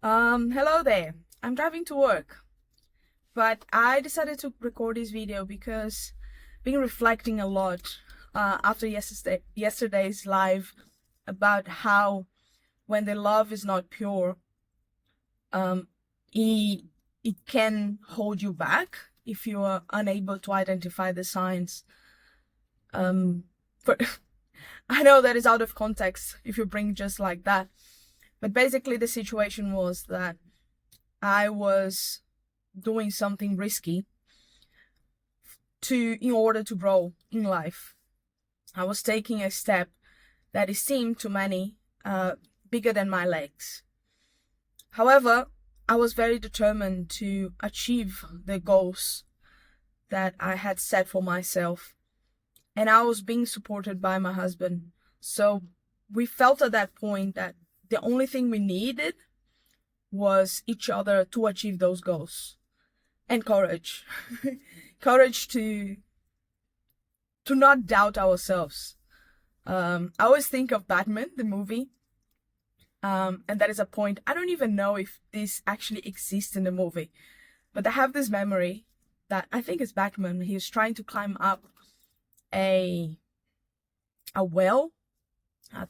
Hello there. I'm driving to work, but I decided to record this video because I've been reflecting a lot after yesterday's live about how when the love is not pure, um, it, it can hold you back if you are unable to identify the signs. For, I know that is out of context if you bring just like that, but basically the situation was that I was doing something risky in order to grow in life. I was taking a step that it seemed to many bigger than my legs. However, I was very determined to achieve the goals that I had set for myself, and I was being supported by my husband. So we felt at that point that the only thing we needed was each other to achieve those goals, and courage. Courage to not doubt ourselves. I always think of Batman, the movie, and that is a point. I don't even know if this actually exists in the movie, but I have this memory that I think it's Batman. He was trying to climb up a well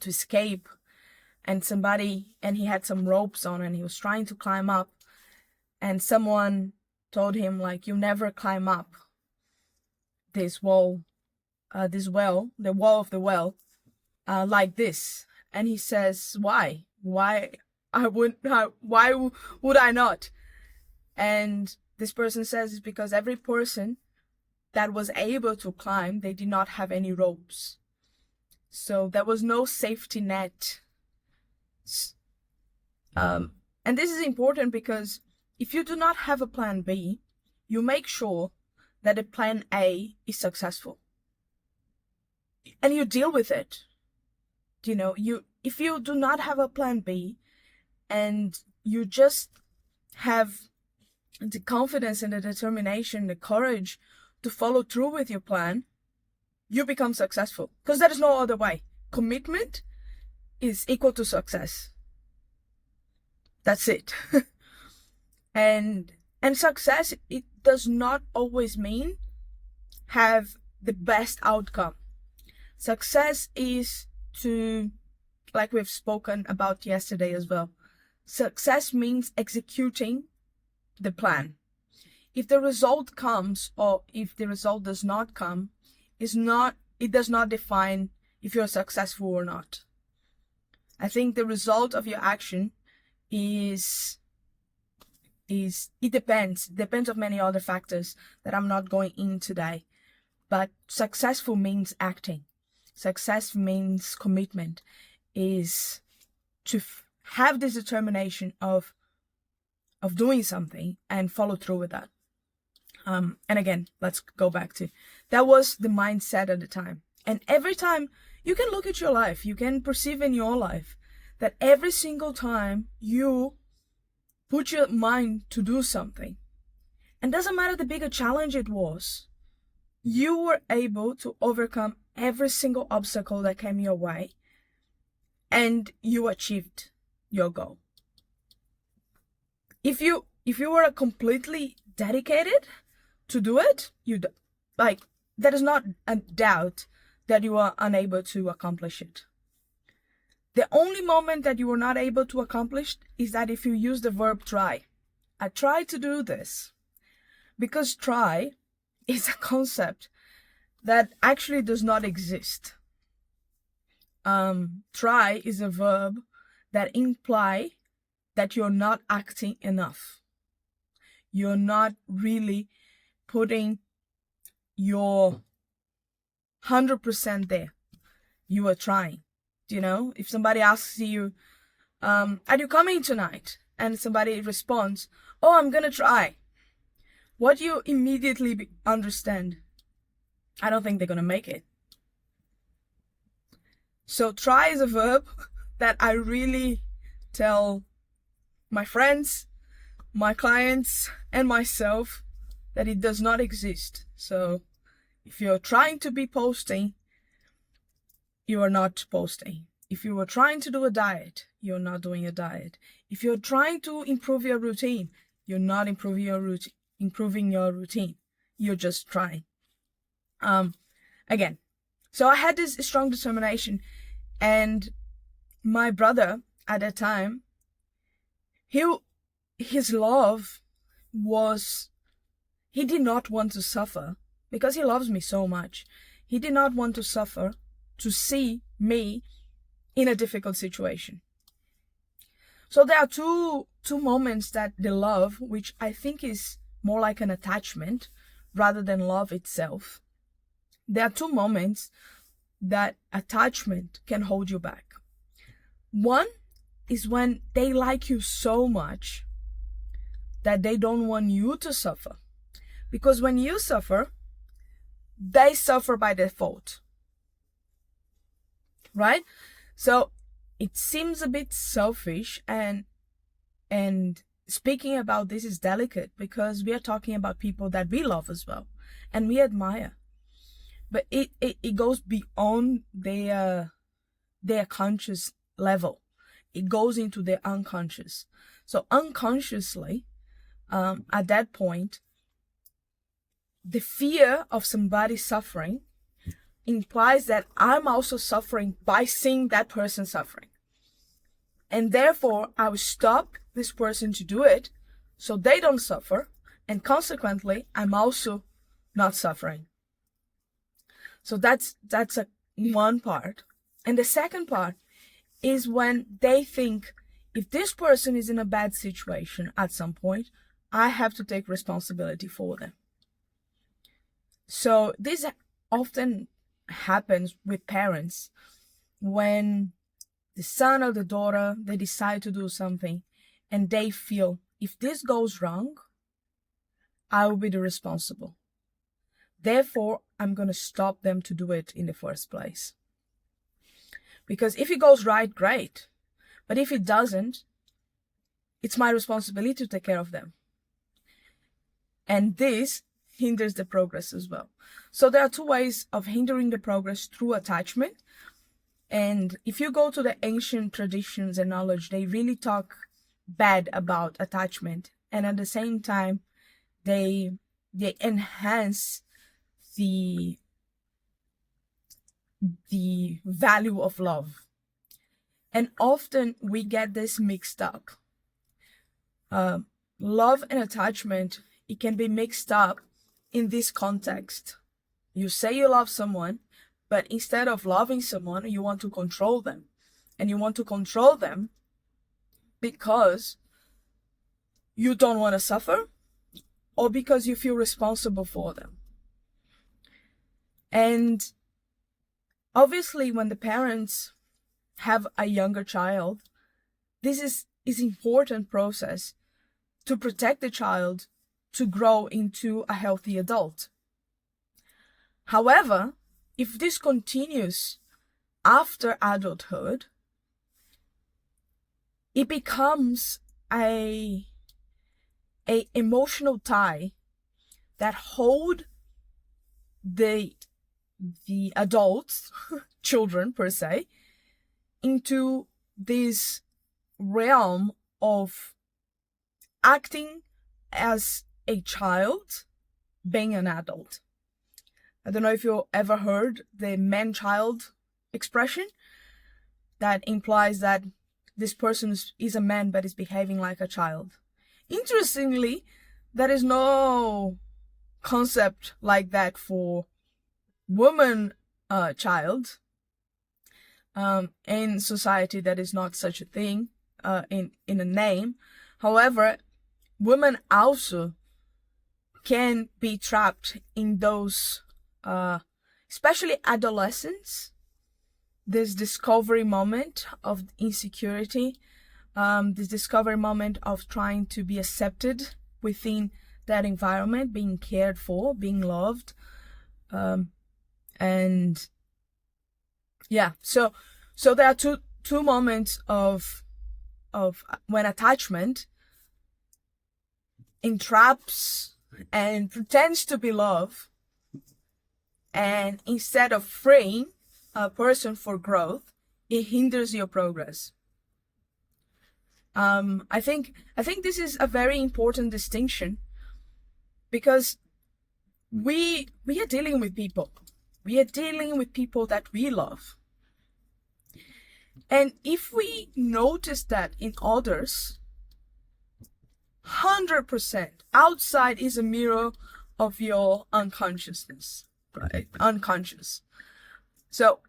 to escape, and he had some ropes on, and he was trying to climb up, and someone told him, like, you never climb up this wall, the wall of the well, like this. And he says, why why would I not? And this person says it's because every person that was able to climb, they did not have any ropes, so there was no safety net. And this is important because if you do not have a plan B, you make sure that the plan A is successful, and you deal with it. If you do not have a plan B and you just have the confidence and the determination, the courage to follow through with your plan, you become successful, because there is no other way. Commitment is equal to success. That's it. and success, it does not always mean have the best outcome. Success is to, like we've spoken about yesterday as well, success means executing the plan. If the result comes or if the result does not come, it does not define if you're successful or not. I think the result of your action it depends on many other factors that I'm not going in today. But successful means acting. Success means commitment, is to have this determination of doing something and follow through with that. And again, let's go back to, that was the mindset at the time. And every time you can look at your life, you can perceive in your life that every single time you put your mind to do something, and doesn't matter the bigger challenge it was, you were able to overcome every single obstacle that came your way, and you achieved your goal. If you were completely dedicated to do it, there is not a doubt that you are unable to accomplish it. The only moment that you were not able to accomplish is that if you use the verb try. I tried to do this, because try is a concept that actually does not exist. Try is a verb that implies that you're not acting enough. You're not really putting your 100% there. You are trying. If somebody asks you, are you coming tonight? And somebody responds, oh, I'm gonna try. What do you immediately understand? I don't think they're gonna make it. So try is a verb that I really tell my friends, my clients, and myself that it does not exist. So if you're trying to be posting, you are not posting. If you were trying to do a diet, you're not doing a diet. If you're trying to improve your routine, you're not improving your routine. You're just trying. Again, so I had this strong determination, and my brother at that time, his love was, he did not want to suffer because he loves me so much. He did not want to suffer to see me in a difficult situation. So there are two moments that the love, which I think is more like an attachment rather than love itself. There are two moments that attachment can hold you back. One is when they like you so much that they don't want you to suffer. Because when you suffer, they suffer by default. Right? So it seems a bit selfish, and speaking about this is delicate because we are talking about people that we love as well and we admire. But it goes beyond their conscious level. It goes into their unconscious. So unconsciously, at that point, the fear of somebody suffering implies that I'm also suffering by seeing that person suffering. And therefore, I will stop this person to do it so they don't suffer. And consequently, I'm also not suffering. So that's one part. And the second part is when they think, if this person is in a bad situation at some point, I have to take responsibility for them. So this often happens with parents when the son or the daughter, they decide to do something and they feel, if this goes wrong, I will be the responsible. Therefore, I'm going to stop them to do it in the first place. Because if it goes right, great. But if it doesn't, it's my responsibility to take care of them. And this hinders the progress as well. So there are two ways of hindering the progress through attachment. And if you go to the ancient traditions and knowledge, they really talk bad about attachment. And at the same time, they enhance the value of love. And often we get this mixed up. Love and attachment, it can be mixed up in this context. You say you love someone, but instead of loving someone, you want to control them. And you want to control them because you don't want to suffer or because you feel responsible for them. And obviously, when the parents have a younger child, this is important process to protect the child to grow into a healthy adult. However, if this continues after adulthood, it becomes a emotional tie that hold the adults, children per se, into this realm of acting as a child, being an adult. I don't know if you ever heard the man-child expression that implies that this person is a man but is behaving like a child. Interestingly, there is no concept like that for woman child. In society, that is not such a thing in a name. However, women also can be trapped in those, especially adolescents, this discovery moment of insecurity, this discovery moment of trying to be accepted within that environment, being cared for, being loved. And yeah, so there are two moments of when attachment entraps and pretends to be love, and instead of freeing a person for growth, it hinders your progress. I think this is a very important distinction, because we are dealing with people. We are dealing with people that we love. And if we notice that in others, 100% outside is a mirror of your unconsciousness, right? Unconscious. So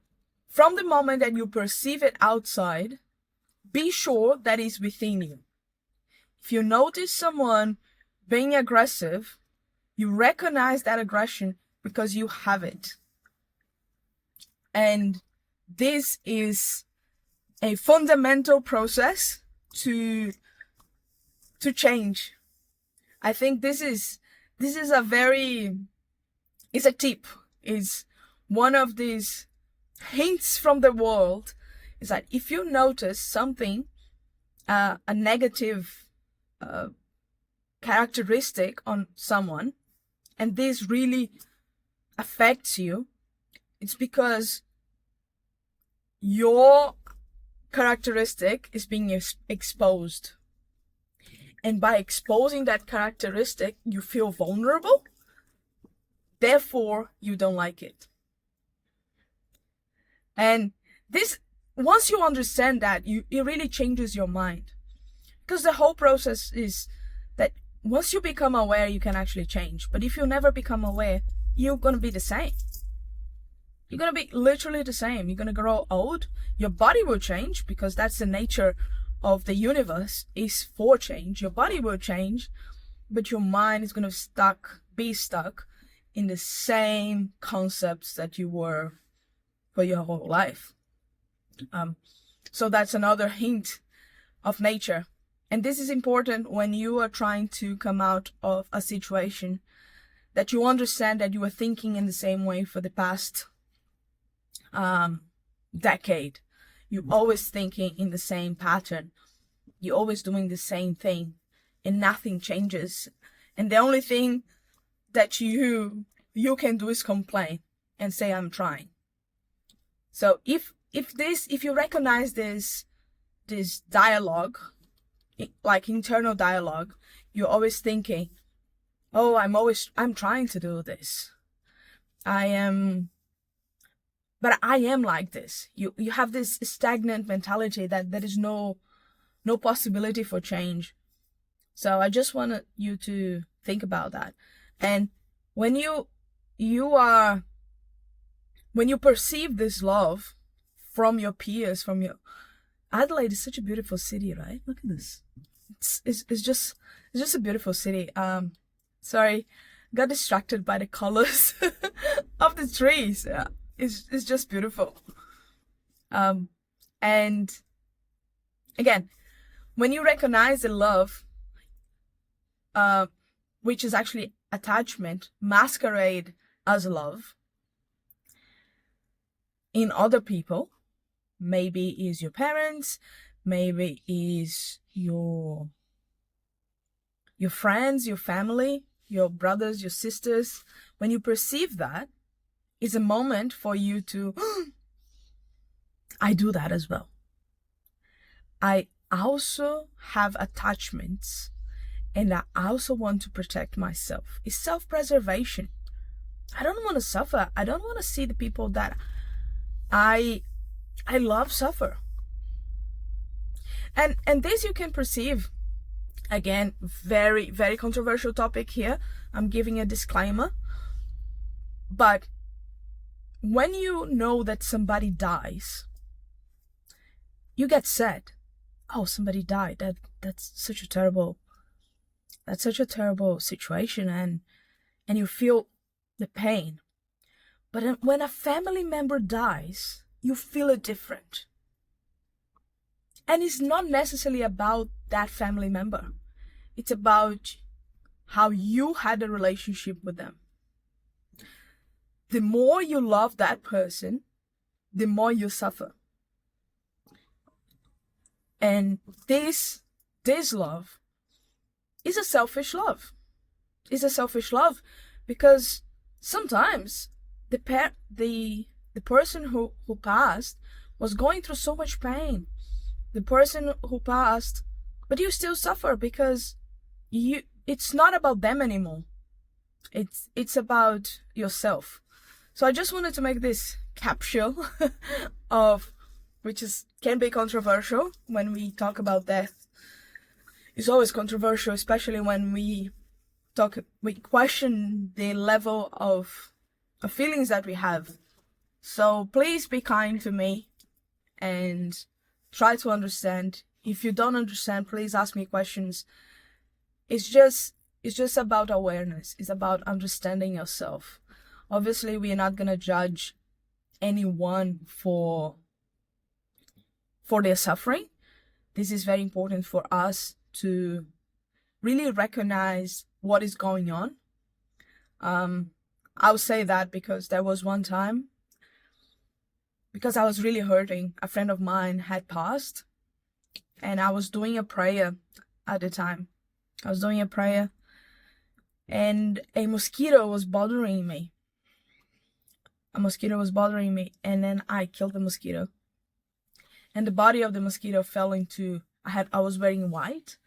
from the moment that you perceive it outside, be sure that is within you. If you notice someone being aggressive, you recognize that aggression because you have it. And this is a fundamental process to change. I think this is a very, it's a tip, is one of these hints from the world, is that if you notice something, a negative characteristic on someone, and this really affects you, it's because your characteristic is being exposed. And by exposing that characteristic, you feel vulnerable. Therefore, you don't like it. And this, once you understand that, it really changes your mind. Because the whole process is that once you become aware, you can actually change. But if you never become aware, you're going to be the same. You're going to be literally the same. You're going to grow old. Your body will change, because that's the nature of the universe, is for change. Your body will change, but your mind is going to be stuck in the same concepts that you were for your whole life. So that's another hint of nature. And this is important when you are trying to come out of a situation, that you understand that you are thinking in the same way for the past decade. You're always thinking in the same pattern. You're always doing the same thing, and nothing changes. And the only thing that you can do is complain and say, I'm trying. So if you recognize this dialogue, like internal dialogue, you're always thinking, oh, I'm trying to do this. But I am like this. You have this stagnant mentality that there is no possibility for change. So I just want you to think about that. And when you perceive this love from your peers, from your, Adelaide is such a beautiful city, right? Look at this. It's just a beautiful city. Sorry, got distracted by the colors of the trees. Yeah. It's just beautiful. And again, when you recognize the love, which is actually attachment, masquerade as love in other people, maybe is your parents, maybe is your friends, your family, your brothers, your sisters. When you perceive that, is a moment for you to, I do that as well. I also have attachments, and I also want to protect myself. It's self-preservation. I don't want to suffer. I don't want to see the people that I love suffer. And this you can perceive. Again, very, very controversial topic here. I'm giving a disclaimer. But when you know that somebody dies, you get sad. Oh, somebody died. That's such a terrible situation, and you feel the pain. But when a family member dies, you feel it different. And it's not necessarily about that family member. It's about how you had a relationship with them. The more you love that person, the more you suffer. And this love is a selfish love. It's a selfish love because sometimes the person who passed was going through so much pain. The person who passed but you still suffer because it's not about them anymore. It's about yourself. So I just wanted to make this capsule of, which can be controversial when we talk about death. It's always controversial, especially when we question the level of feelings that we have. So please be kind to me and try to understand. If you don't understand, please ask me questions. It's just about awareness. It's about understanding yourself. Obviously, we are not gonna judge anyone for their suffering. This is very important for us to really recognize what is going on. I'll say that because there was one time, because I was really hurting, a friend of mine had passed, and I was doing a prayer at the time. I was doing a prayer, and a mosquito was bothering me. And then I killed the mosquito. And the body of the mosquito fell into, I was wearing white,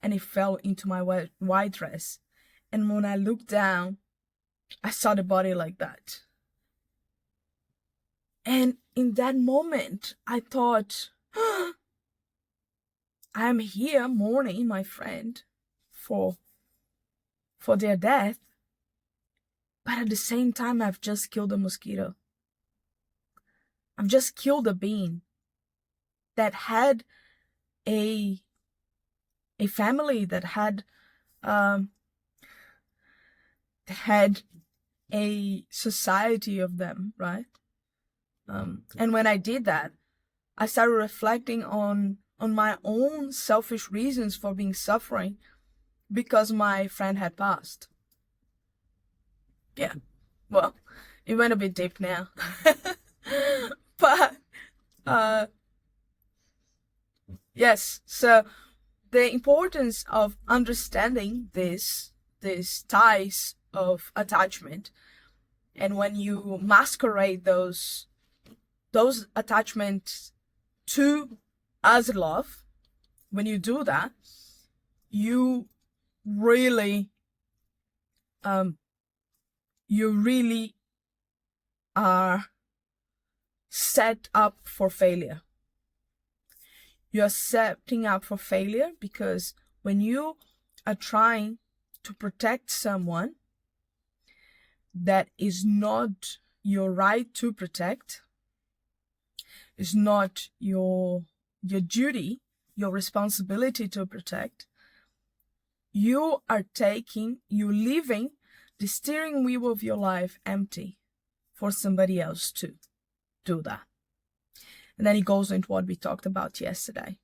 and it fell into my white dress. And when I looked down, I saw the body like that. And in that moment, I thought, I'm here mourning my friend for their death, but at the same time, I've just killed a mosquito. I've just killed a being that had a family, that had a society of them, right? And when I did that, I started reflecting on my own selfish reasons for being suffering because my friend had passed. Yeah, well, it went a bit deep now. But yes, so the importance of understanding these ties of attachment, and when you masquerade those attachments to as love, when you do that, you really are set up for failure. You're setting up for failure because when you are trying to protect someone that is not your right to protect, is not your duty, your responsibility to protect, you're leaving the steering wheel of your life empty for somebody else to do that. And then it goes into what we talked about yesterday.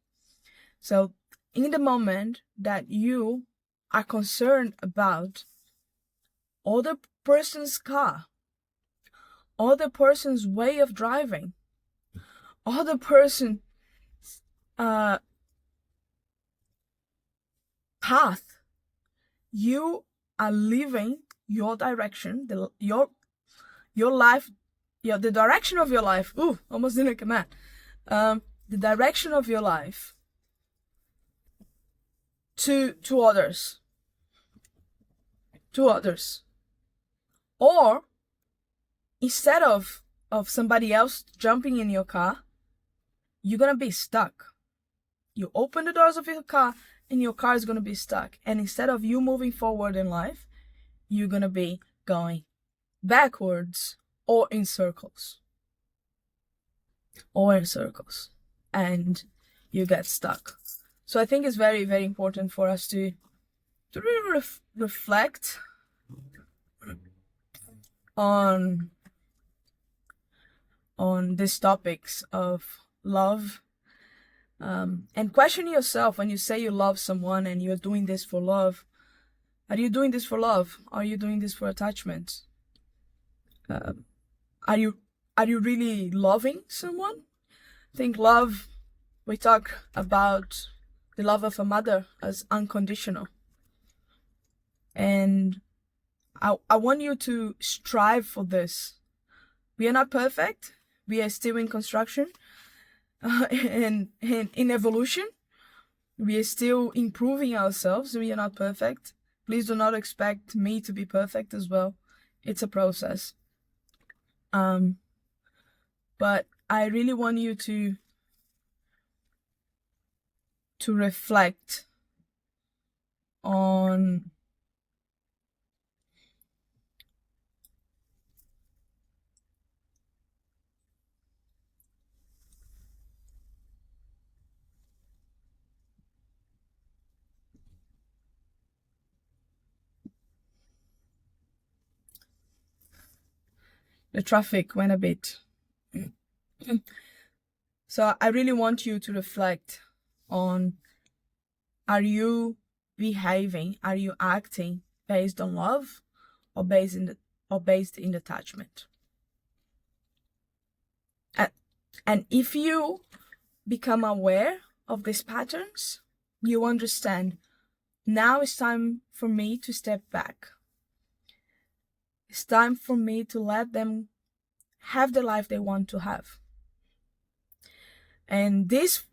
So in the moment that you are concerned about other person's car, other person's way of driving, other person's path, you are leaving your direction, your life, the direction of your life. Ooh, almost didn't come out. The direction of your life to others. Or instead of somebody else jumping in your car, you're gonna be stuck. You open the doors of your car and your car is gonna be stuck. And instead of you moving forward in life, you're gonna be going backwards or in circles. And you get stuck. So I think it's very, very important for us to really reflect on these topics of love, and question yourself when you say you love someone and you're doing this for love. Are you doing this for love? Are you doing this for attachment? Are you really loving someone? I think love, we talk about the love of a mother as unconditional. And I want you to strive for this. We are not perfect. We are still in construction, and in evolution. We are still improving ourselves. We are not perfect. Please do not expect me to be perfect as well. It's a process. But I really want you to reflect on the traffic went a bit. So I really want you to reflect on, are you behaving, are you acting based on love or based in attachment? And if you become aware of these patterns, you understand, now it's time for me to step back. It's time for me to let them have the life they want to have. And this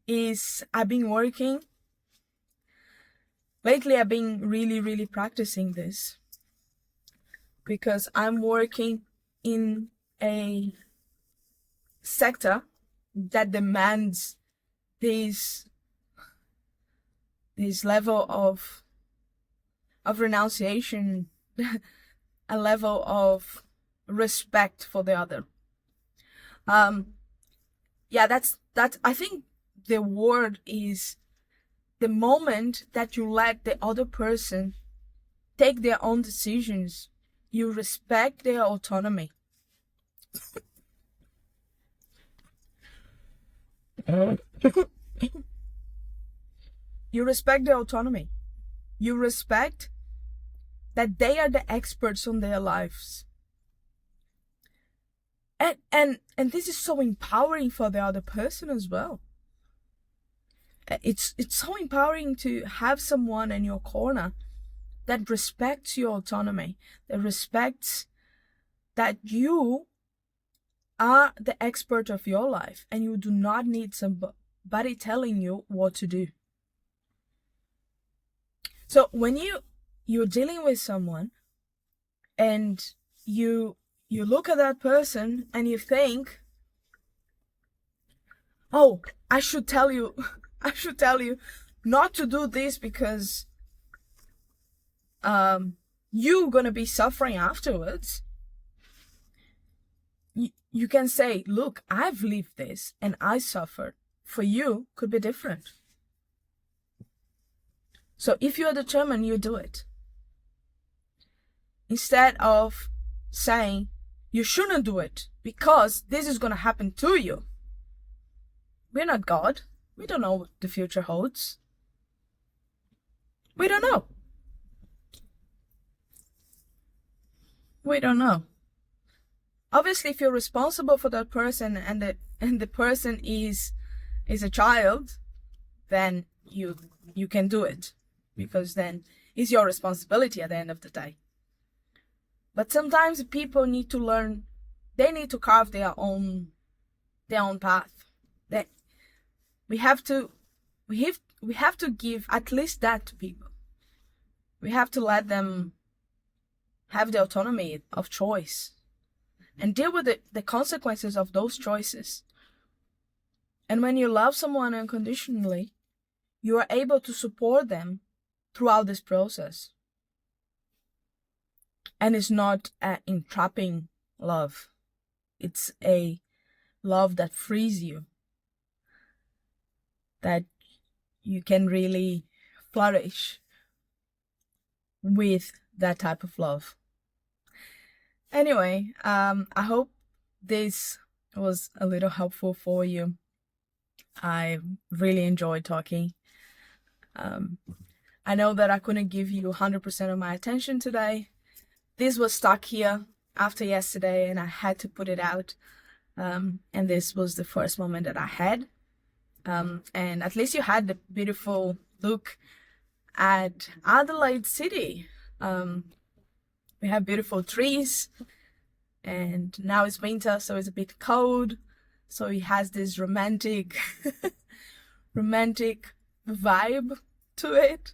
is, I've been working, lately I've been really practicing this, because I'm working in a sector that demands this level of renunciation, a level of respect for the other. That's I think the word is the moment that you let the other person take their own decisions, you respect their autonomy. You respect their autonomy. You respect that they are the experts on their lives. And this is so empowering for the other person as well. It's so empowering to have someone in your corner that respects your autonomy, that respects that you are the expert of your life and you do not need somebody telling you what to do. So when you're dealing with someone and you look at that person and you think, oh, I should tell you not to do this because you're gonna be suffering afterwards. You can say, look, I've lived this and I suffered. For you, could be different. So if you are determined, you do it. Instead of saying, you shouldn't do it because this is going to happen to you. We're not God. We don't know what the future holds. We don't know. We don't know. Obviously, if you're responsible for that person and the person is a child, then you can do it, because then it's your responsibility at the end of the day. But sometimes people need to learn, they need to carve their own path. That we have to give at least that to people. We have to let them have the autonomy of choice and deal with the consequences of those choices. And when you love someone unconditionally, you are able to support them throughout this process. And it's not an entrapping love. It's a love that frees you, that you can really flourish with that type of love. Anyway, I hope this was a little helpful for you. I really enjoyed talking. I know that I couldn't give you 100% of my attention today. This was stuck here after yesterday and I had to put it out. And this was the first moment that I had. And at least you had the beautiful look at Adelaide City. We have beautiful trees, and now it's winter, so it's a bit cold. So it has this romantic vibe to it.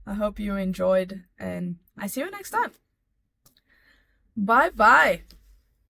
I hope you enjoyed, and I see you next time. Bye bye.